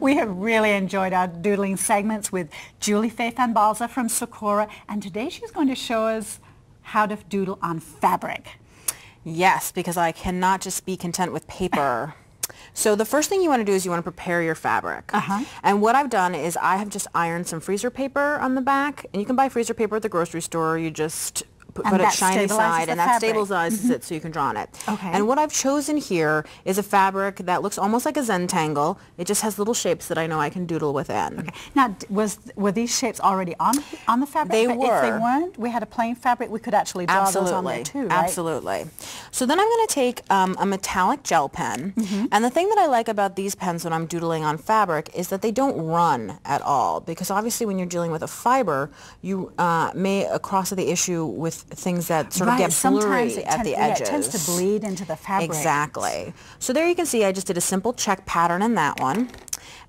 We have really enjoyed our doodling segments with Julie Fei-Fan Balzer from Sakura, and today she's going to show us how to doodle on fabric. Yes, because I cannot just be content with paper. So the first thing you want to do is you want to prepare your fabric. And what I've done is I have just ironed some freezer paper on the back, and you can buy freezer paper at the grocery store. You just put it shiny side, and that stabilizes it so you can draw on it. And what I've chosen here is a fabric that looks almost like a Zentangle. It just has little shapes that I know I can doodle within. Now, were these shapes already on the fabric? They were. If they weren't, we had a plain fabric, we could actually draw those on there too, right? Absolutely. So then I'm going to take a metallic gel pen, and the thing that I like about these pens when I'm doodling on fabric is that they don't run at all, because obviously when you're dealing with a fiber, you may cross the issue with things that sort of get blurry at the edges. It tends to bleed into the fabric. Exactly. So there you can see I just did a simple check pattern in that one.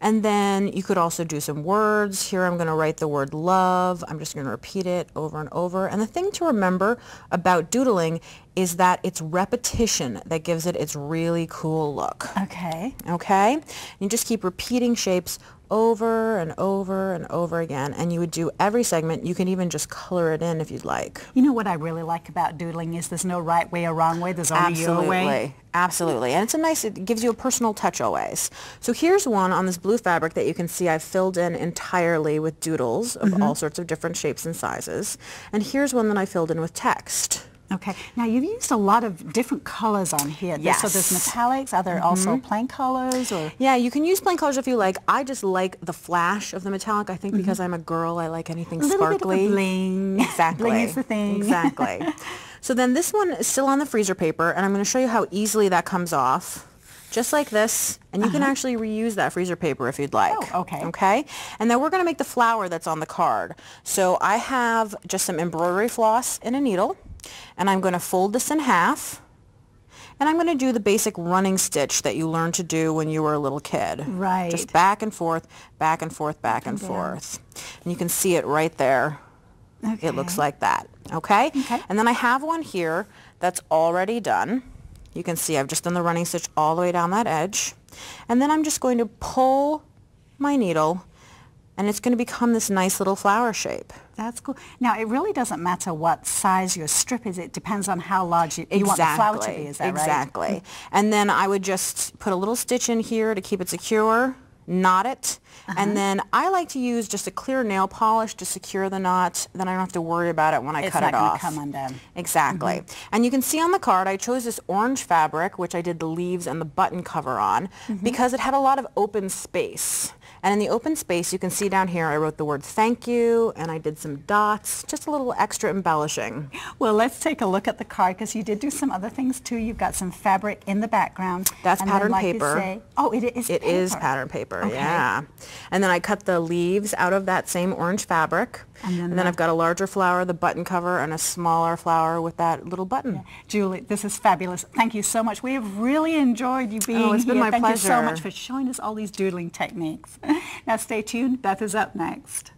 And then you could also do some words. Here I'm going to write the word love. I'm just going to repeat it over and over. And the thing to remember about doodling is that it's repetition that gives it its really cool look. Okay? You just keep repeating shapes over and over and over again, and you would do every segment. You can even just color it in if you'd like. You know what I really like about doodling is there's no right way or wrong way, there's only your way. Absolutely, and it gives you a personal touch always. So here's one on this blue fabric that you can see I've filled in entirely with doodles of all sorts of different shapes and sizes, and here's one that I filled in with text. Okay. Now you've used a lot of different colors on here. Yes. So there's metallics. Are there also plain colors? Or? Yeah, you can use plain colors if you like. I just like the flash of the metallic. I think because I'm a girl, I like anything sparkly. A little bit of a bling. Exactly. Bling is the thing. Exactly. So then this one is still on the freezer paper, and I'm going to show you how easily that comes off. Just like this, and you can actually reuse that freezer paper if you'd like. Oh, okay. Okay? And then we're going to make the flower that's on the card. So I have just some embroidery floss and a needle, and I'm going to fold this in half, and I'm going to do the basic running stitch that you learned to do when you were a little kid. Right. Just back and forth, back and forth, back and forth. And you can see it right there. It looks like that. Okay? And then I have one here that's already done. You can see I've just done the running stitch all the way down that edge. And then I'm just going to pull my needle, and it's going to become this nice little flower shape. That's cool. Now, it really doesn't matter what size your strip is. It depends on how large you want the flower to be. Is that right? Exactly. And then I would just put a little stitch in here to keep it secure, knot it, and then I like to use just a clear nail polish to secure the knot. Then I don't have to worry about it when I cut it off. It's not going to come undone. Exactly. And you can see on the card I chose this orange fabric, which I did the leaves and the button cover on, because it had a lot of open space. And in the open space, you can see down here, I wrote the word thank you, and I did some dots, just a little extra embellishing. Well, let's take a look at the card, because you did do some other things too. You've got some fabric in the background. That's pattern paper. It is pattern paper, yeah. And then I cut the leaves out of that same orange fabric. And then I've got a larger flower, the button cover, and a smaller flower with that little button. Yeah. Julie, this is fabulous. Thank you so much. We have really enjoyed you being here. It's been my pleasure. Thank you so much for showing us all these doodling techniques. Now stay tuned. Beth is up next.